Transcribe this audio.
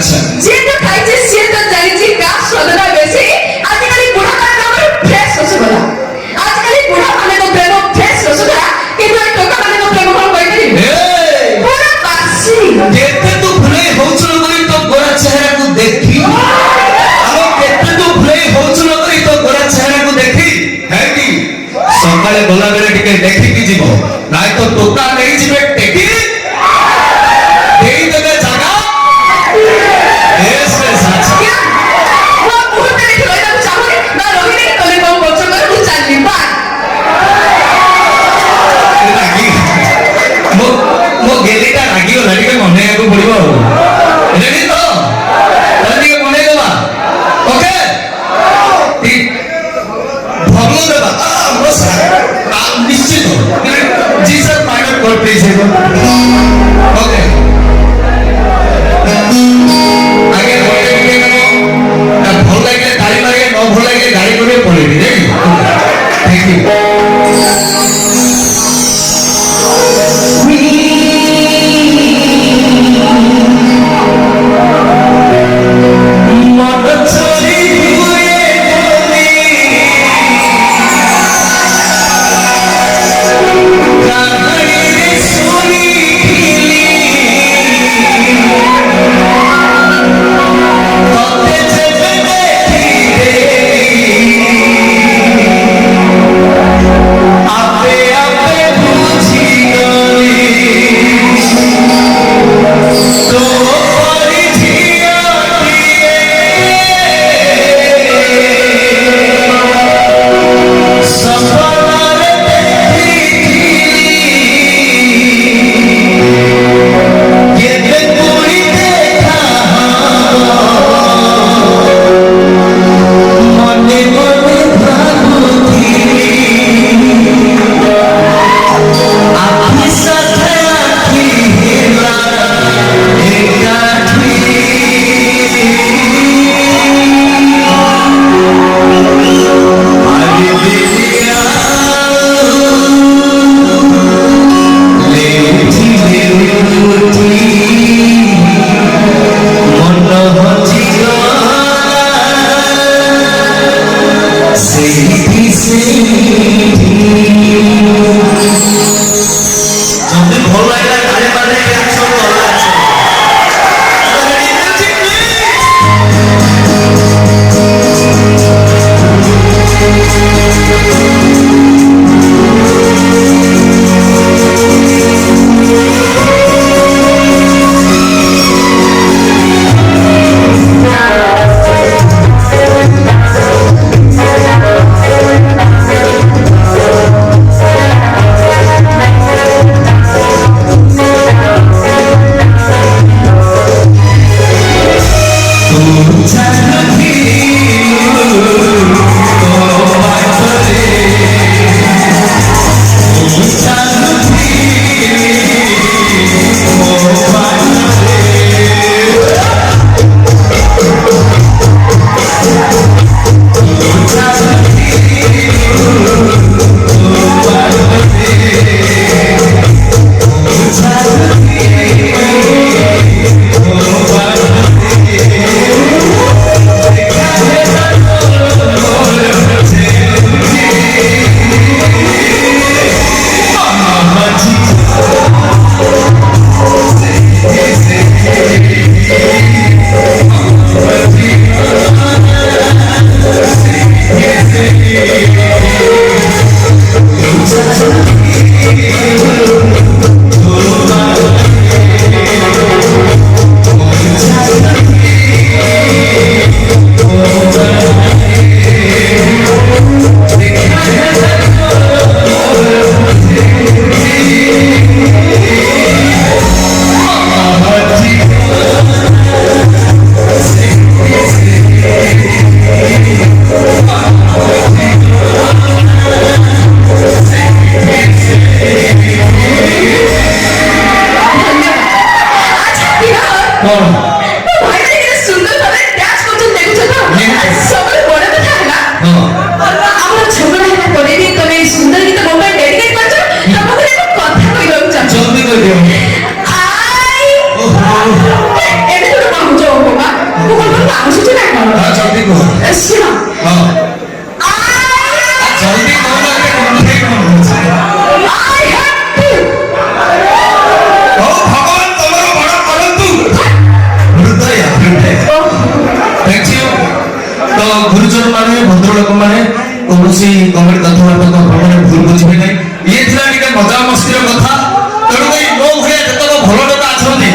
ଆଚ୍ଛା ଯିଏ ତ ଖାଇଛି ସିଏ ତ ଜାଣିଛି କା ସ୍ୱାଦଟା ବେଶୀ। ଆଜିକାଲି ବୁଢା ମାନଙ୍କର ଫ୍ରେଶ ରସଗୋଲା, ଆଜିକାଲି ବୁଢା ମାନଙ୍କ ପ୍ରେମ ଫ୍ରେଶ ରସଗୋଲା, କିନ୍ତୁ ଏ ଟୋକା ମାନଙ୍କ ପ୍ରେମ କଣ କହିପାରିବି? ପୁରା ବାସି। କେତେ ତୁ ଭୁଲେଇ ହଉଛୁ ନକରି ତୋ ଗୋରା ଚେହେରାକୁ ଦେଖି, ଆଉ କେତେ ତୁ ଭୁଲେଇ ହଉଛୁ ନକରି ତୋ ଗୋରା ଚେହେରାକୁ ଦେଖି। କାହିଁକି ସକାଳେ ଗଲାବେଳେ ଟିକେ ଦେଖିକି ଯିବ, ନାଇଁ ତ ଟୋକା ନେଇଯିବେ ଟେକି ଦେଇଦେବେ ଜାଗା। ବେଶ ବେଶ ଆଚ୍ଛା ମୁଁ ଆଉ ମୁହୂର୍ତ୍ତେ ଦେଖି ରହିବାକୁ ଚାହୁଁନି, ନା ରହିଲେ ତମେ କଣ କରୁଛ କର, ମୁଁ ଚାଲିଲି ବାଏ। ରାଗି ମୋ ଗେଲିଟା ରାଗିଗଲା, ଟିକେ ମନେଇବାକୁ ପଡିବ ଆଉ। ରେଡି ତ? ତାହେଲେ ଟିକେ ମନେଇଦବା। ଓକେ ଭଗଲ ଦେବା ନିଶ୍ଚିତ। ଜି ସାର୍ ପାଇଲଟ ଆସୁଛି ନା କଣ? ହଁ ଜଲ୍ଦି କୁହ। ଶୁଣ ହଁ ଜଲ୍ଦି କହୁନ ଗୋଟେ କୁଣ୍ଠେଇ କଣ ହଉଛି? I hate you. ହଉ ଭଗବାନ ତମର ବଡ କରନ୍ତୁ। ହୃଦୟ ଦେଖିଛୁ ତ ଗୁରୁଜନ ମାନେ ଭଦ୍ରଲୋକ ମାନେ କୌଣସି କମେଡି କଥାବାର୍ତ୍ତା ଭ୍ରମଣରେ ଭୁଲ ବୁଝିବେ ନାହିଁ। ଇଏ ଥିଲା ଟିକେ ମଜା ମସ୍ତିର କଥା। ତେଣୁକରି ମୋ ଭଳିଆ ଯେତେକ ଭଲ ଲୋକ ଅଛନ୍ତି